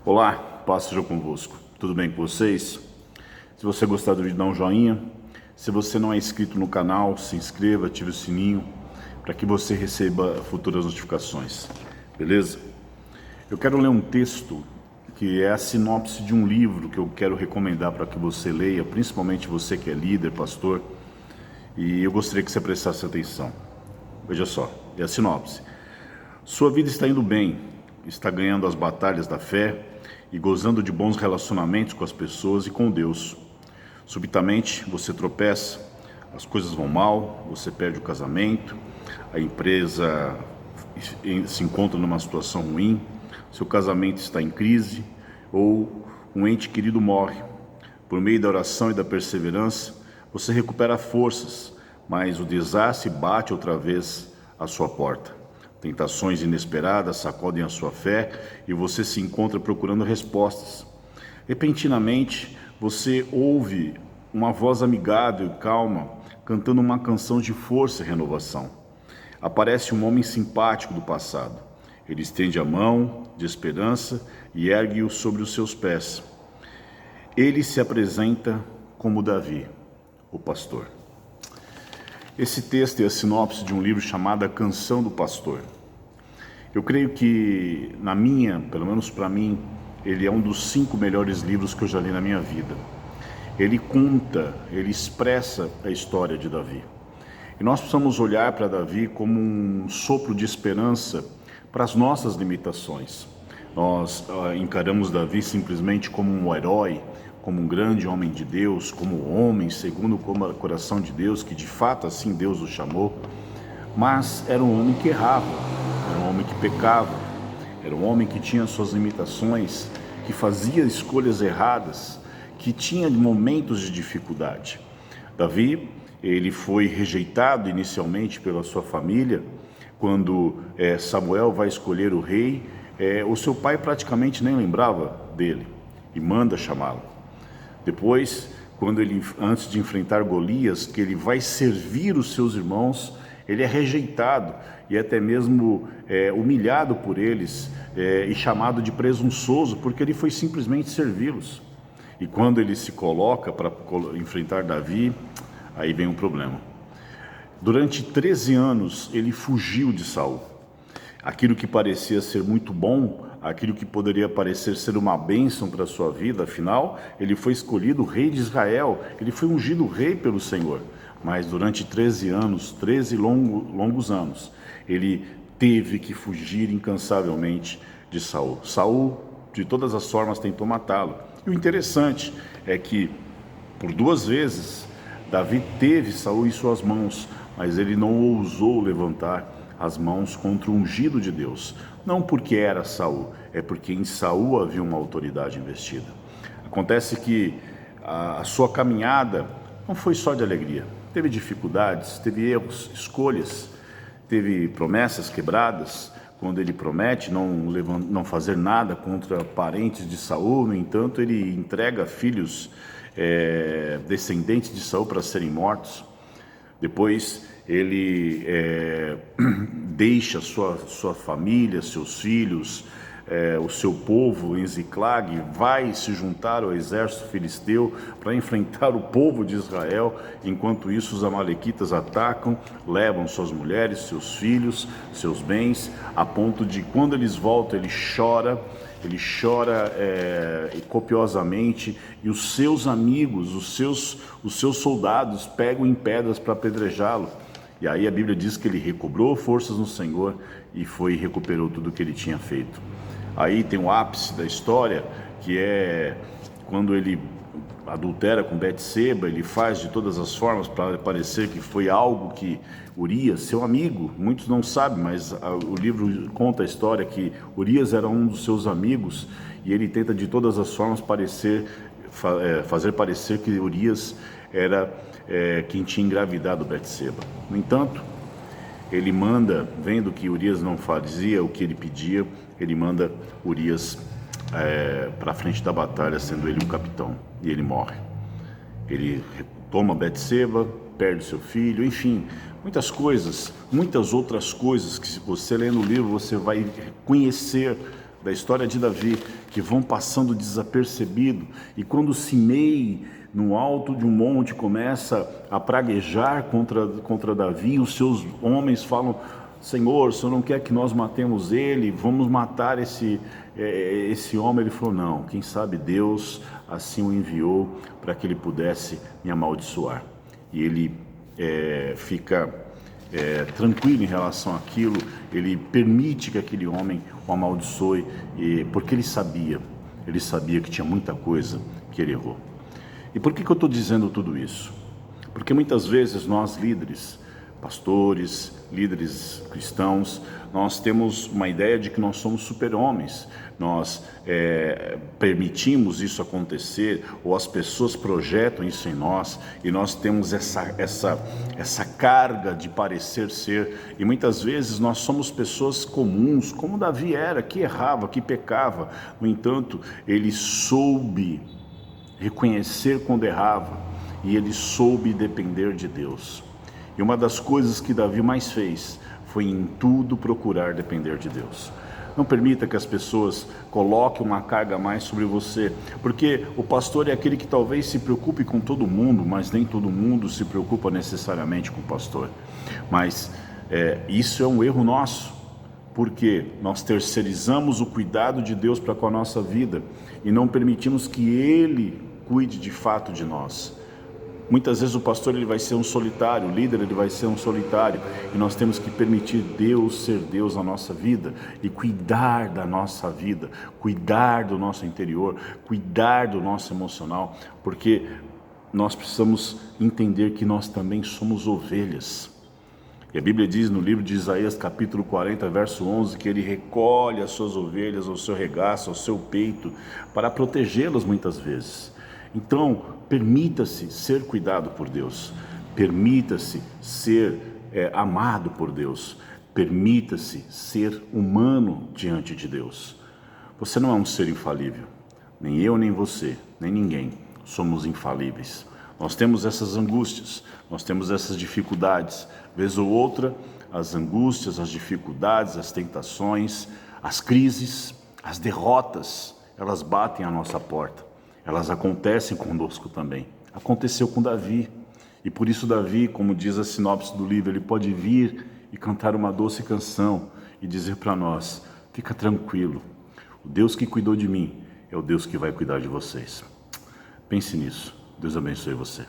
Olá, paz seja convosco. Tudo bem com vocês? Se você gostar do vídeo, dá um joinha. Se você não é inscrito no canal, se inscreva, ative o sininho para que você receba futuras notificações. Beleza? Eu quero ler um texto que é a sinopse de um livro que eu quero recomendar para que você leia, principalmente você que é líder, pastor, e eu gostaria que você prestasse atenção. Veja só, é a sinopse. Sua vida está indo bem, está ganhando as batalhas da fé e gozando de bons relacionamentos com as pessoas e com Deus. Subitamente você tropeça, as coisas vão mal, você perde o casamento, a empresa se encontra numa situação ruim, seu casamento está em crise ou um ente querido morre. Por meio da oração e da perseverança, você recupera forças, mas o desastre bate outra vez à sua porta. Tentações inesperadas sacodem a sua fé e você se encontra procurando respostas. Repentinamente, você ouve uma voz amigável e calma, cantando uma canção de força e renovação. Aparece um homem simpático do passado. Ele estende a mão de esperança e ergue-o sobre os seus pés. Ele se apresenta como Davi, o pastor. Esse texto é a sinopse de um livro chamado A Canção do Pastor. Eu creio que, pelo menos para mim, ele é um dos 5 melhores livros que eu já li na minha vida. Ele conta, ele expressa a história de Davi. E nós precisamos olhar para Davi como um sopro de esperança para as nossas limitações. Nós encaramos Davi simplesmente como um herói, como um grande homem de Deus, como um homem segundo o coração de Deus, que de fato assim Deus o chamou, mas era um homem que errava, era um homem que pecava, era um homem que tinha suas limitações, que fazia escolhas erradas, que tinha momentos de dificuldade. Davi, ele foi rejeitado inicialmente pela sua família. Quando Samuel vai escolher o rei, o seu pai praticamente nem lembrava dele e manda chamá-lo. Depois, antes de enfrentar Golias, que ele vai servir os seus irmãos, ele é rejeitado e até mesmo humilhado por eles e chamado de presunçoso, porque ele foi simplesmente servi-los. E quando ele se coloca para enfrentar Davi, aí vem um problema. Durante 13 anos ele fugiu de Saul. Aquilo que parecia ser muito bom, aquilo que poderia parecer ser uma bênção para a sua vida, afinal, ele foi escolhido rei de Israel, ele foi ungido rei pelo Senhor. Mas durante 13 anos, 13 longos anos, ele teve que fugir incansavelmente de Saul. Saul, de todas as formas, tentou matá-lo. E o interessante é que, por 2 vezes, Davi teve Saul em suas mãos, mas ele não ousou levantar as mãos contra o ungido de Deus. Não porque era Saul, é porque em Saul havia uma autoridade investida. Acontece que a sua caminhada não foi só de alegria. Teve dificuldades, teve erros, escolhas, teve promessas quebradas. Quando ele promete não fazer nada contra parentes de Saul, no entanto, ele entrega filhos descendentes de Saul para serem mortos. Depois ele deixa sua família, seus filhos, o seu povo em Ziclag, vai se juntar ao exército filisteu para enfrentar o povo de Israel. Enquanto isso, os amalequitas atacam, levam suas mulheres, seus filhos, seus bens, a ponto de, quando eles voltam, ele chora copiosamente, e os seus amigos, os seus soldados pegam em pedras para apedrejá-lo. E aí a Bíblia diz que ele recobrou forças no Senhor e recuperou tudo o que ele tinha feito. Aí tem o ápice da história, que é quando ele adultera com Betseba. Ele faz de todas as formas para parecer que foi algo que Urias, seu amigo, muitos não sabem, mas o livro conta a história que Urias era um dos seus amigos, e ele tenta de todas as formas fazer parecer que Urias era quem tinha engravidado Betseba. No entanto, ele manda, vendo que Urias não fazia o que ele pedia, ele manda Urias para a frente da batalha, sendo ele um capitão, e ele morre. Ele toma Betseba, perde seu filho, enfim, muitas coisas, muitas outras coisas que, se você ler no livro, você vai conhecer da história de Davi, que vão passando desapercebido, e quando Simei, no alto de um monte, começa a praguejar contra Davi, os seus homens falam: Senhor, o Senhor não quer que nós matemos ele, vamos matar esse homem. Ele falou: não, quem sabe Deus assim o enviou para que ele pudesse me amaldiçoar. E ele fica tranquilo em relação àquilo, ele permite que aquele homem o amaldiçoe, porque ele sabia que tinha muita coisa que ele errou. E por que eu estou dizendo tudo isso? Porque muitas vezes nós líderes, pastores, líderes cristãos, nós temos uma ideia de que nós somos super-homens, nós permitimos isso acontecer, ou as pessoas projetam isso em nós, e nós temos essa carga de parecer ser, e muitas vezes nós somos pessoas comuns, como Davi era, que errava, que pecava. No entanto, ele soube reconhecer quando errava, e ele soube depender de Deus. E uma das coisas que Davi mais fez foi em tudo procurar depender de Deus. Não permita que as pessoas coloquem uma carga a mais sobre você, porque o pastor é aquele que talvez se preocupe com todo mundo, mas nem todo mundo se preocupa necessariamente com o pastor. Mas isso é um erro nosso, porque nós terceirizamos o cuidado de Deus para com a nossa vida e não permitimos que Ele cuide de fato de nós. Muitas vezes o pastor ele vai ser um solitário, o líder ele vai ser um solitário, e nós temos que permitir Deus ser Deus na nossa vida e cuidar da nossa vida, cuidar do nosso interior, cuidar do nosso emocional, porque nós precisamos entender que nós também somos ovelhas. E a Bíblia diz no livro de Isaías, capítulo 40, verso 11, que ele recolhe as suas ovelhas ao seu regaço, ao seu peito, para protegê-las muitas vezes. Então, permita-se ser cuidado por Deus, permita-se ser amado por Deus, permita-se ser humano diante de Deus. Você não é um ser infalível, nem eu, nem você, nem ninguém somos infalíveis. Nós temos essas angústias, nós temos essas dificuldades, vez ou outra, as angústias, as dificuldades, as tentações, as crises, as derrotas, elas batem à nossa porta. Elas acontecem conosco também. Aconteceu com Davi. E por isso Davi, como diz a sinopse do livro, ele pode vir e cantar uma doce canção e dizer para nós: fica tranquilo, o Deus que cuidou de mim é o Deus que vai cuidar de vocês. Pense nisso. Deus abençoe você.